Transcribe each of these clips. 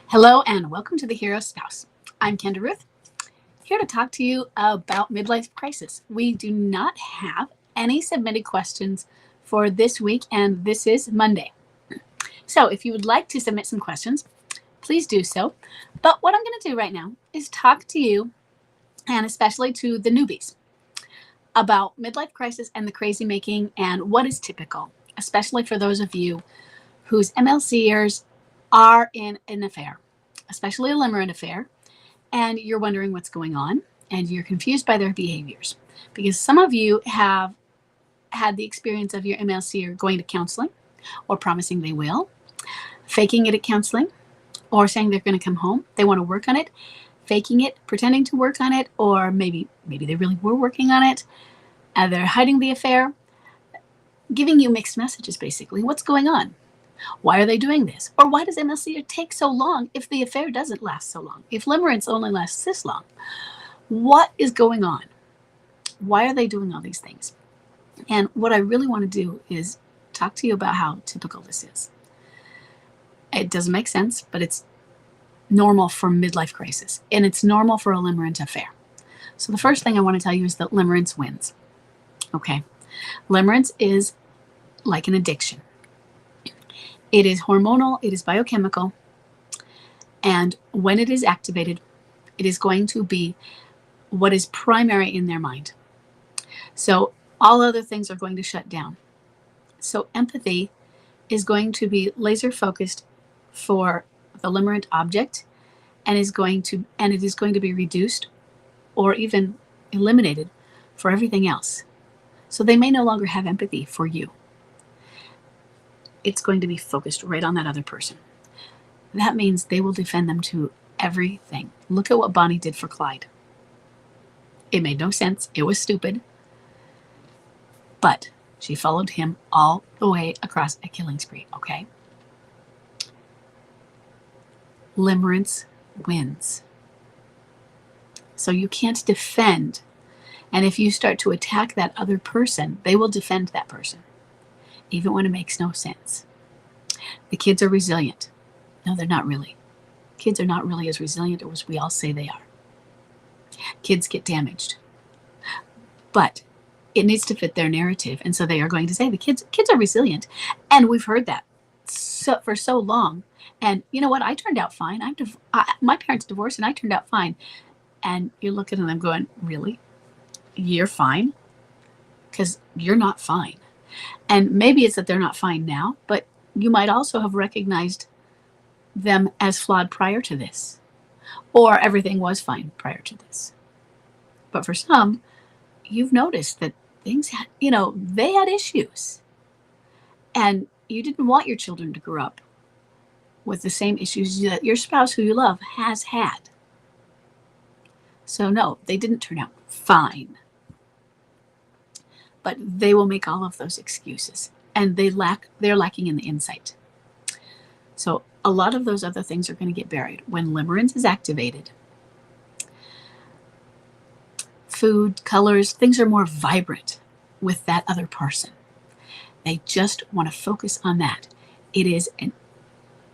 Hello and welcome to the Hero Spouse. I'm Kendra Ruth, here to talk to you about midlife crisis. We do not have any submitted questions for this week, and this is Monday. So if you would like to submit some questions, please do so. But what I'm going to do right now is talk to you, and especially to the newbies, about midlife crisis and the crazy making and what is typical, especially for those of you whose MLCers are in an affair, especially a limerent affair, and you're wondering what's going on and you're confused by their behaviors. Because some of you have had the experience of your MLCer going to counseling or promising they will, faking it at counseling, or saying they're going to come home. They want to work on it, faking it, pretending to work on it, or maybe they really were working on it. They're hiding the affair, giving you mixed messages, basically. What's going on? Why are they doing this? Or why does MLC take so long if the affair doesn't last so long? If limerence only lasts this long? What is going on? Why are they doing all these things? And what I really want to do is talk to you about how typical this is. It doesn't make sense, but it's normal for midlife crisis, and it's normal for a limerent affair. So the first thing I want to tell you is that limerence wins. Okay, limerence is like an addiction. It is hormonal, it is biochemical, and when it is activated, it is going to be what is primary in their mind. So all other things are going to shut down. So empathy is going to be laser focused for the limerent object, and it is going to be reduced or even eliminated for everything else. So they may no longer have empathy for you. It's going to be focused right on that other person. That means they will defend them to everything. Look at what Bonnie did for Clyde. It made no sense. It was stupid. But she followed him all the way across a killing spree, okay? Limerence wins. So you can't defend. And if you start to attack that other person, they will defend that person, even when it makes no sense. The kids are resilient. No, they're not really. Kids are not really as resilient as we all say they are. Kids get damaged. But it needs to fit their narrative. And so they are going to say the kids are resilient. And we've heard that for so long. And you know what? I turned out fine. My parents divorced and I turned out fine. And you're looking at them going, really? You're fine? Because you're not fine. And maybe it's that they're not fine now, but you might also have recognized them as flawed prior to this, or everything was fine prior to this. But for some, you've noticed that things they had issues, and you didn't want your children to grow up with the same issues that your spouse who you love has had. So no, they didn't turn out fine. But they will make all of those excuses, and they're lacking in the insight. So a lot of those other things are going to get buried. When limerence is activated, food, colors, things are more vibrant with that other person. They just want to focus on that. It is an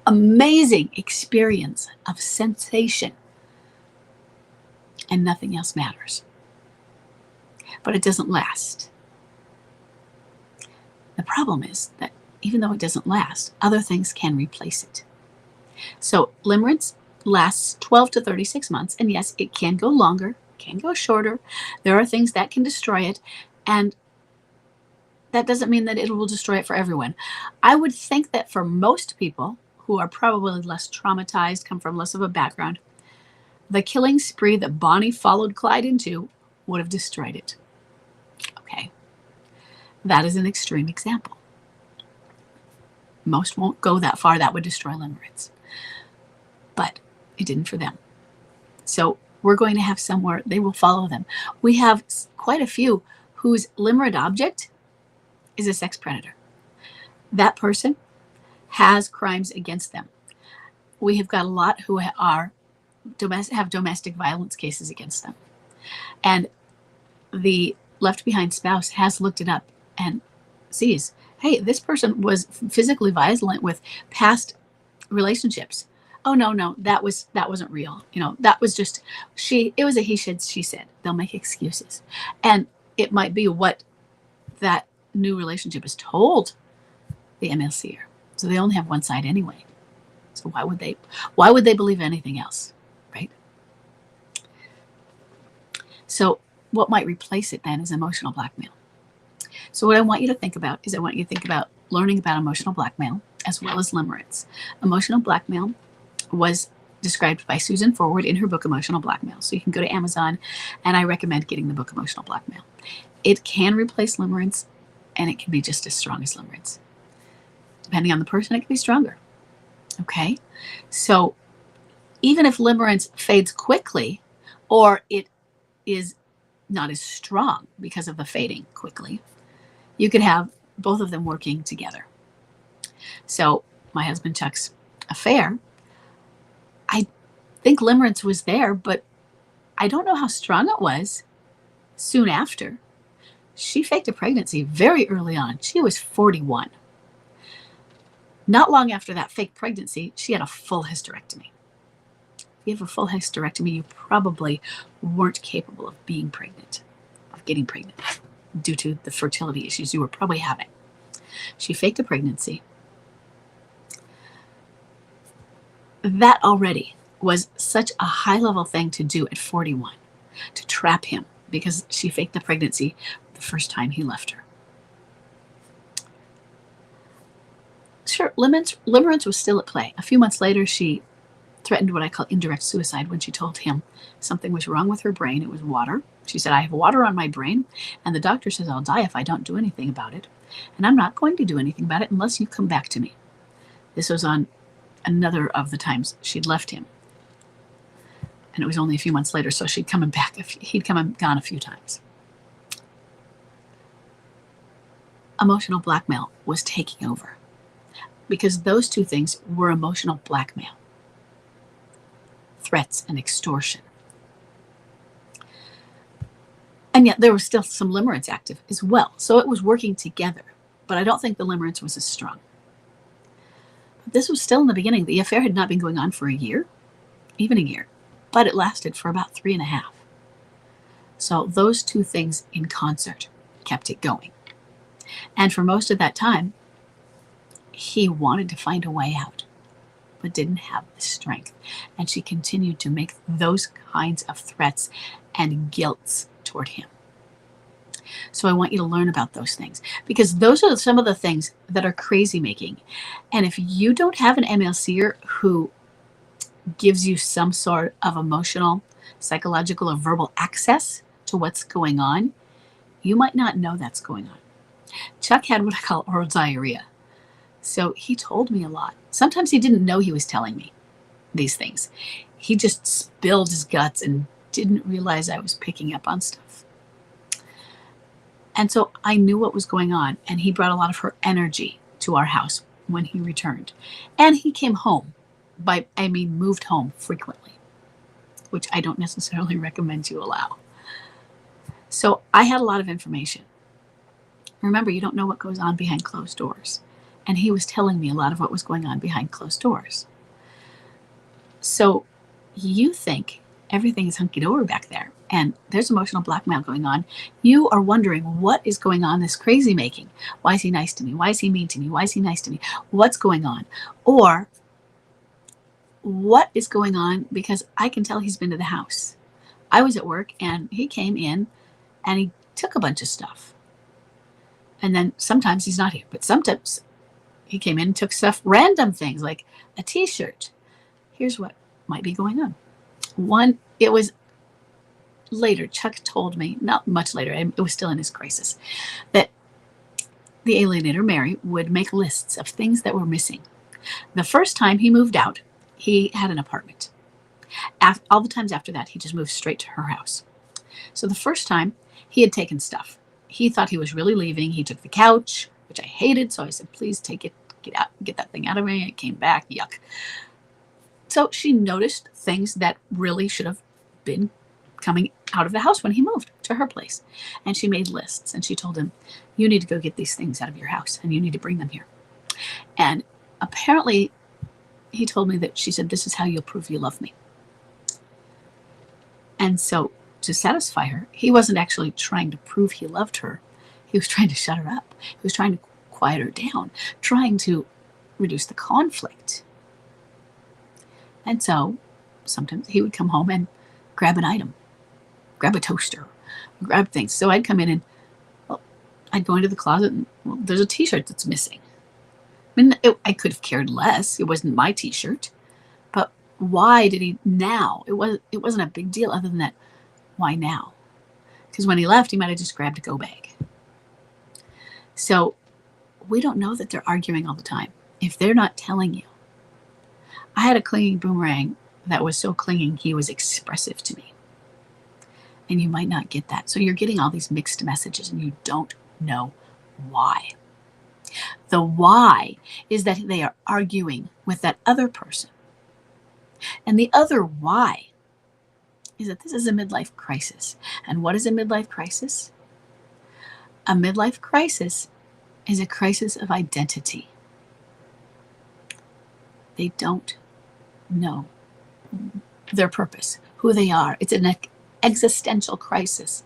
amazing experience of sensation, and nothing else matters. But it doesn't last. The problem is that even though it doesn't last, other things can replace it. So limerence lasts 12 to 36 months. And yes, it can go longer, can go shorter. There are things that can destroy it. And that doesn't mean that it will destroy it for everyone. I would think that for most people who are probably less traumatized, come from less of a background, the killing spree that Bonnie followed Clyde into would have destroyed it. Okay. That is an extreme example. Most won't go that far. That would destroy limerence. But it didn't for them. So we're going to have somewhere they will follow them. We have quite a few whose limerent object is a sex predator. That person has crimes against them. We have got a lot who have domestic violence cases against them. And the left behind spouse has looked it up and sees, hey, this person was physically violent with past relationships. Oh no, that wasn't real. That was just it was a he said, she said. They'll make excuses. And it might be what that new relationship is told the MLCer. So they only have one side anyway. So why would they believe anything else? Right? So what might replace it then is emotional blackmail. So what I want you to think about is learning about emotional blackmail as well as limerence. Emotional blackmail was described by Susan Forward in her book Emotional Blackmail. So you can go to Amazon, and I recommend getting the book Emotional Blackmail. It can replace limerence, and it can be just as strong as limerence. Depending on the person, it can be stronger. Okay? So even if limerence fades quickly, or it is not as strong because of the fading quickly, you could have both of them working together. So my husband Chuck's affair, I think limerence was there, but I don't know how strong it was soon after. She faked a pregnancy very early on. She was 41. Not long after that fake pregnancy, she had a full hysterectomy. If you have a full hysterectomy, you probably weren't capable of being pregnant, of getting pregnant, due to the fertility issues you were probably having. She faked a pregnancy. That already was such a high-level thing to do at 41, to trap him because she faked the pregnancy the first time he left her. Sure, limerence was still at play. A few months later, she threatened what I call indirect suicide when she told him something was wrong with her brain. It was water. She said, I have water on my brain, and the doctor says I'll die if I don't do anything about it. And I'm not going to do anything about it unless you come back to me. This was on another of the times she'd left him. And it was only a few months later, so he'd come and gone a few times. Emotional blackmail was taking over because those two things were emotional blackmail, threats and extortion. And yet there was still some limerence active as well. So it was working together, but I don't think the limerence was as strong. But this was still in the beginning. The affair had not been going on for a year, even a year, but it lasted for about 3.5. So those two things in concert kept it going. And for most of that time, he wanted to find a way out, but didn't have the strength. And she continued to make those kinds of threats and guilts toward him. So I want you to learn about those things, because those are some of the things that are crazy making. And if you don't have an MLCer who gives you some sort of emotional, psychological, or verbal access to what's going on, you might not know that's going on. Chuck had what I call oral diarrhea. So he told me a lot. Sometimes he didn't know he was telling me these things. He just spilled his guts and didn't realize I was picking up on stuff. And so I knew what was going on, and he brought a lot of her energy to our house when he returned. And he came home, moved home frequently, which I don't necessarily recommend you allow. So I had a lot of information. Remember, you don't know what goes on behind closed doors. And he was telling me a lot of what was going on behind closed doors. So you think everything is hunky-dory back there, and there's emotional blackmail going on. You are wondering, what is going on, this crazy making? Why is he nice to me? Why is he mean to me? Why is he nice to me? What's going on? Or what is going on because I can tell he's been to the house. I was at work, and he came in, and he took a bunch of stuff. And then sometimes he's not here, but sometimes he came in and took stuff, random things like a t-shirt. Here's what might be going on. One, it was later, Chuck told me, not much later, it was still in his crisis, that the alienator, Mary, would make lists of things that were missing. The first time he moved out, he had an apartment. All the times after that, he just moved straight to her house. So the first time, he had taken stuff. He thought he was really leaving. He took the couch, which I hated, so I said, please take it, get that thing out of me. It came back, yuck. So she noticed things that really should have been coming out of the house when he moved to her place. And she made lists, and she told him, you need to go get these things out of your house, and you need to bring them here. And apparently he told me that she said, "This is how you'll prove you love me." And so to satisfy her, he wasn't actually trying to prove he loved her. He was trying to shut her up. He was trying to quiet her down, trying to reduce the conflict. And so sometimes he would come home and grab an item, grab a toaster, grab things. So I'd come in and, well, I'd go into the closet and, well, there's a t-shirt that's missing. I mean, I could have cared less. It wasn't my t-shirt. But why did he now? It wasn't a big deal other than that. Why now? Because when he left, he might have just grabbed a go bag. So we don't know that they're arguing all the time if they're not telling you. I had a clinging boomerang that was so clinging he was expressive to me. And you might not get that. So you're getting all these mixed messages and you don't know why. The why is that they are arguing with that other person. And the other why is that this is a midlife crisis. And what is a midlife crisis? A midlife crisis is a crisis of identity. They don't know their purpose, who they are. It's an existential crisis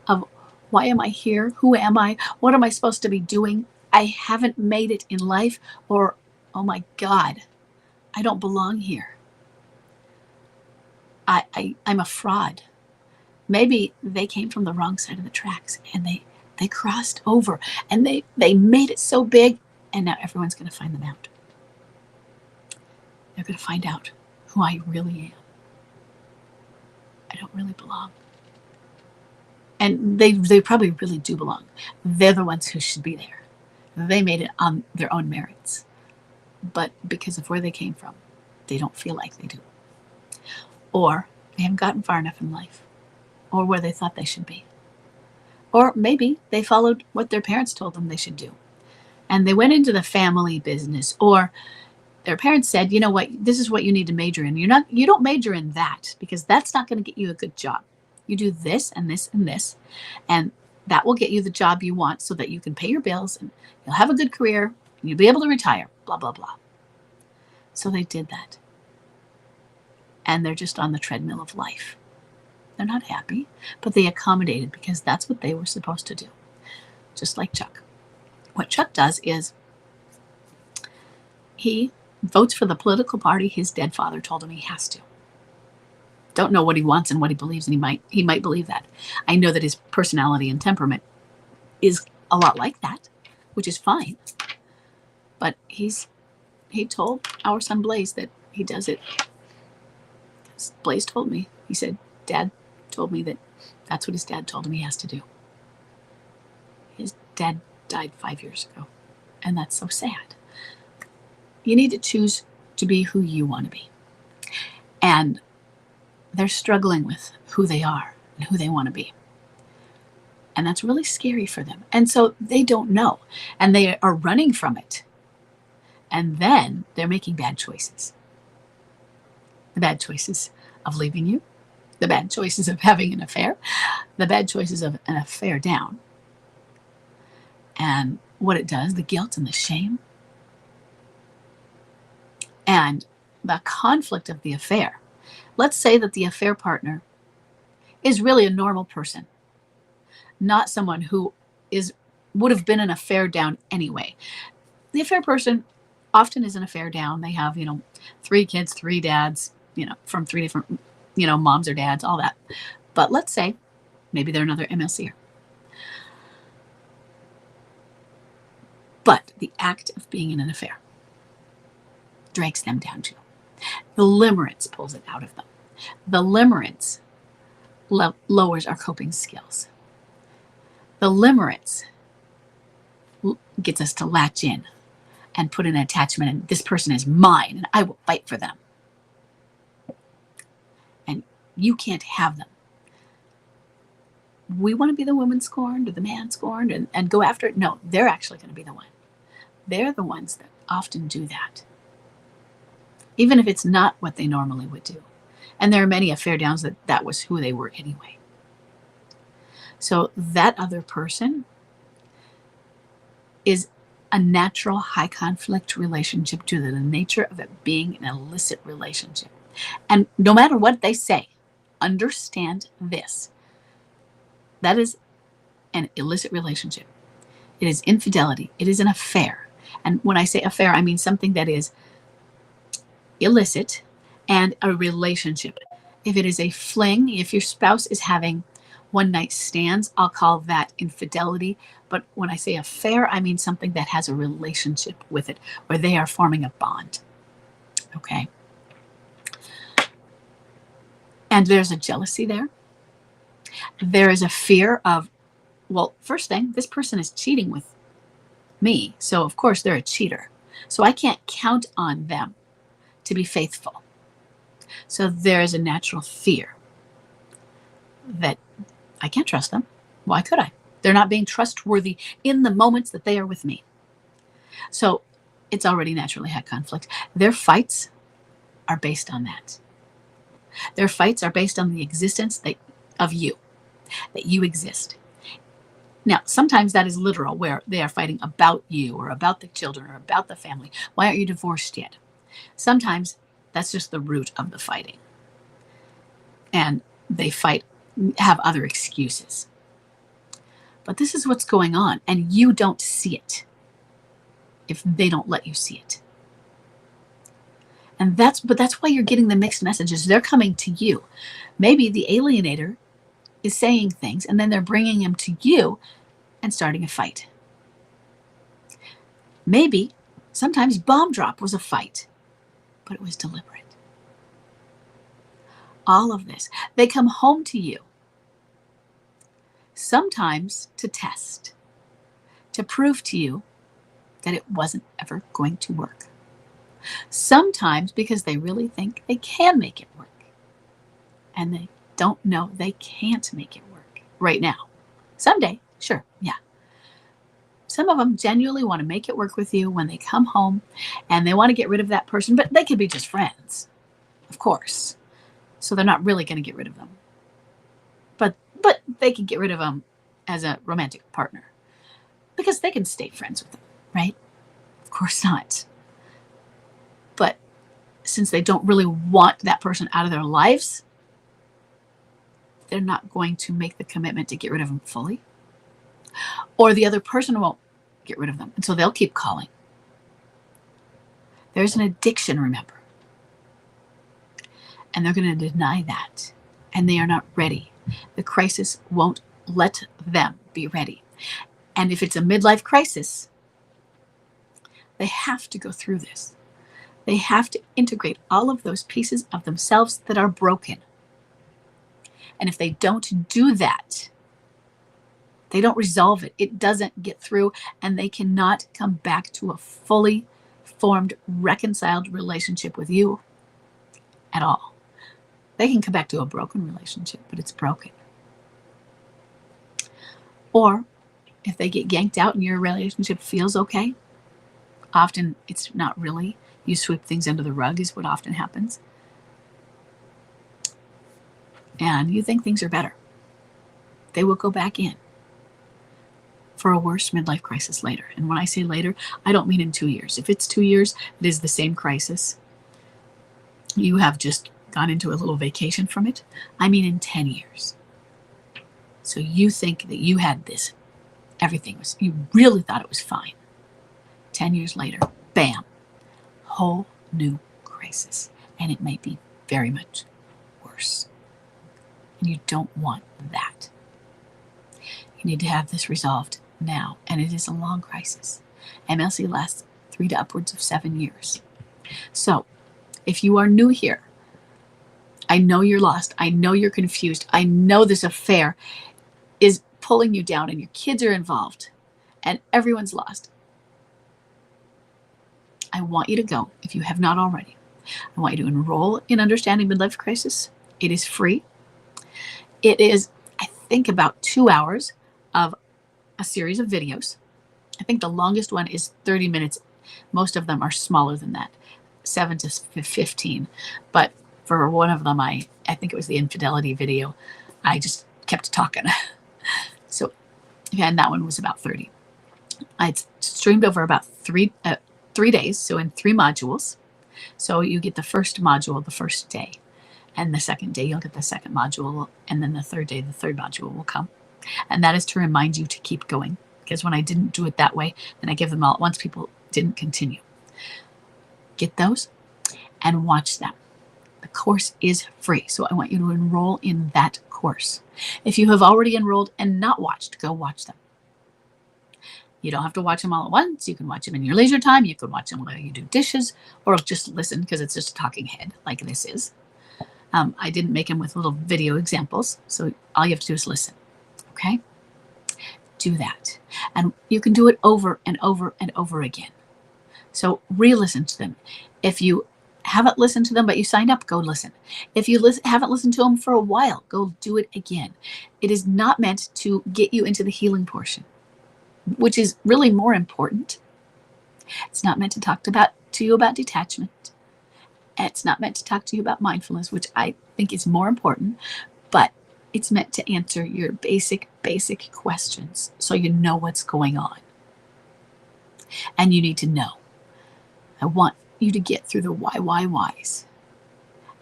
of, why am I here? Who am I? What am I supposed to be doing? I haven't made it in life. Or, oh my God, I don't belong here. I'm a fraud. Maybe they came from the wrong side of the tracks and they crossed over and they made it so big, and now everyone's going to find them out. They're going to find out who I really am. I don't really belong. And they probably really do belong. They're the ones who should be there. They made it on their own merits. But because of where they came from, they don't feel like they do. Or they haven't gotten far enough in life, or where they thought they should be. Or maybe they followed what their parents told them they should do. And they went into the family business, or their parents said, you know what, this is what you need to major in. You don't major in that because that's not going to get you a good job. You do this and this and this, and that will get you the job you want so that you can pay your bills and you'll have a good career and you'll be able to retire, blah, blah, blah. So they did that. And they're just on the treadmill of life. They're not happy, but they accommodated because that's what they were supposed to do. Just like Chuck. What Chuck does is he votes for the political party his dead father told him he has to. Don't know what he wants and what he believes, and he might believe that. I know that his personality and temperament is a lot like that, which is fine. But he told our son Blaze that he does it. Blaze told me, he said, Dad told me that that's what his dad told him he has to do. His dad died 5 years ago, and that's so sad. You need to choose to be who you want to be. And they're struggling with who they are and who they want to be. And that's really scary for them. And so they don't know, and they are running from it. And then they're making bad choices. The bad choices of leaving you, the bad choices of having an affair, the bad choices of an affair down. And what it does, the guilt and the shame, and the conflict of the affair. Let's say that the affair partner is really a normal person, not someone who would have been an affair down anyway. The affair person often is an affair down. They have, 3 kids, 3 dads, from 3 different, moms or dads, all that. But let's say maybe they're another MLCer. But the act of being in an affair drags them down too. The limerence pulls it out of them. The limerence lowers our coping skills. The limerence gets us to latch in and put an attachment in. This person is mine and I will fight for them. And you can't have them. We want to be the woman scorned or the man scorned and go after it. No, they're actually going to be the one. They're the ones that often do that, even if it's not what they normally would do. And there are many affair downs that was who they were anyway. So that other person is a natural high conflict relationship due to the nature of it being an illicit relationship. And no matter what they say, understand this. That is an illicit relationship. It is infidelity. It is an affair. And when I say affair, I mean something that is illicit and a relationship. If it is a fling, if your spouse is having one night stands, I'll call that infidelity. But when I say affair, I mean something that has a relationship with it, where they are forming a bond. Okay? And there's a jealousy there. There is a fear of, well, first thing, this person is cheating with me. So, of course, they're a cheater. So I can't count on them to be faithful. So there is a natural fear that I can't trust them. Why could I? They're not being trustworthy in the moments that they are with me. So it's already naturally had conflict. Their fights are based on that. Their fights are based on the existence of you, that you exist. Now, sometimes that is literal, where they are fighting about you or about the children or about the family. Why aren't you divorced yet? Sometimes that's just the root of the fighting. And they fight, have other excuses. But this is what's going on, and you don't see it if they don't let you see it. And that's why you're getting the mixed messages. They're coming to you. Maybe the alienator is saying things, and then they're bringing them to you and starting a fight. Maybe sometimes bomb drop was a fight, but it was deliberate. All of this. They come home to you, sometimes to test, to prove to you that it wasn't ever going to work. Sometimes because they really think they can make it work, and they don't know they can't make it work right now. Someday, sure, yeah. Some of them genuinely want to make it work with you when they come home, and they want to get rid of that person, but they could be just friends, of course. So they're not really going to get rid of them. But they can get rid of them as a romantic partner, because they can stay friends with them, right? Of course not. But since they don't really want that person out of their lives, they're not going to make the commitment to get rid of them fully. Or the other person won't get rid of them. And so they'll keep calling. There's an addiction, remember. And they're going to deny that. And they are not ready. The crisis won't let them be ready. And if it's a midlife crisis, they have to go through this. They have to integrate all of those pieces of themselves that are broken. And if they don't do that, they don't resolve it. It doesn't get through, and they cannot come back to a fully formed, reconciled relationship with you at all. They can come back to a broken relationship, but it's broken. Or if they get yanked out and your relationship feels okay, often it's not really. You sweep things under the rug is what often happens. And you think things are better. They will go back in for a worse midlife crisis later. And when I say later, I don't mean in 2 years. If it's 2 years, it is the same crisis. You have just gone into a little vacation from it. I mean in 10 years. So you think that you had this, you really thought it was fine. 10 years later, bam, whole new crisis. And it may be very much worse. And you don't want that. You need to have this resolved now. And it is a long crisis. MLC lasts 3 to upwards of 7 years. So if you are new here, I know you're lost. I know you're confused. I know this affair is pulling you down and your kids are involved and everyone's lost. I want you to go, if you have not already, I want you to enroll in Understanding Midlife Crisis. It is free. It is, I think, about 2 hours of a series of videos. I think the longest one is 30 minutes. Most of them are smaller than that, 7 to 15. But for one of them, I think it was the infidelity video, I just kept talking. So, and that one was about 30. It's streamed over about 3 days, so in 3 modules. So you get the first module the first day, and the second day you'll get the second module, and then the third day the third module will come. And that is to remind you to keep going, because when I didn't do it that way, then I give them all at once, people didn't continue. Get those and watch them. The course is free, so I want you to enroll in that course. If you have already enrolled and not watched, go watch them. You don't have to watch them all at once. You can watch them in your leisure time. You can watch them while you do dishes, or just listen, because it's just a talking head like this is. I didn't make them with little video examples, so all you have to do is listen. Okay? Do that. And you can do it over and over and over again. So re-listen to them. If you haven't listened to them but you signed up, go listen. If you haven't listened to them for a while, go do it again. It is not meant to get you into the healing portion, which is really more important. It's not meant to talk to you about detachment. It's not meant to talk to you about mindfulness, which I think is more important, but it's meant to answer your basic questions so you know what's going on. And you need to know. I want you to get through the whys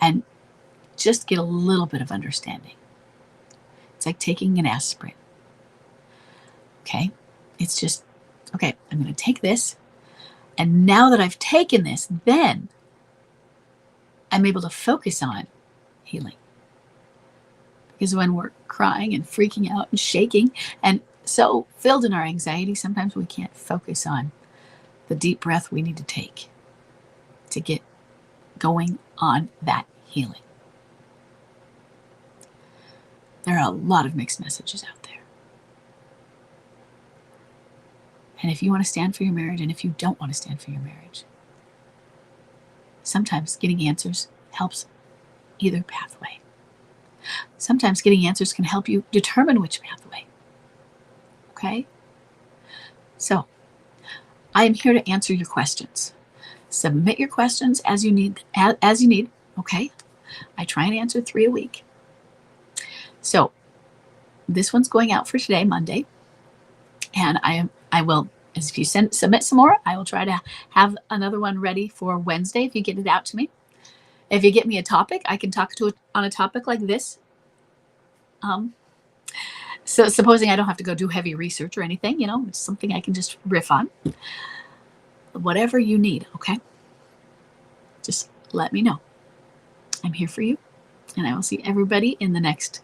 and just get a little bit of understanding. It's like taking an aspirin. Okay? It's just, okay, I'm going to take this, and now that I've taken this, then I'm able to focus on healing. Because when we're crying and freaking out and shaking and so filled in our anxiety, sometimes we can't focus on the deep breath we need to take to get going on that healing. There are a lot of mixed messages out there. And if you want to stand for your marriage, and if you don't want to stand for your marriage, sometimes getting answers helps either pathway. Sometimes getting answers can help you determine which pathway. Okay? So, I am here to answer your questions. Submit your questions as you need, okay? I try and answer 3 a week. So, this one's going out for today, Monday. And I will, if you submit some more, I will try to have another one ready for Wednesday if you get it out to me. If you get me a topic, I can talk to it on a topic like this. So supposing I don't have to go do heavy research or anything, it's something I can just riff on. Whatever you need, okay? Just let me know. I'm here for you, and I will see everybody in the next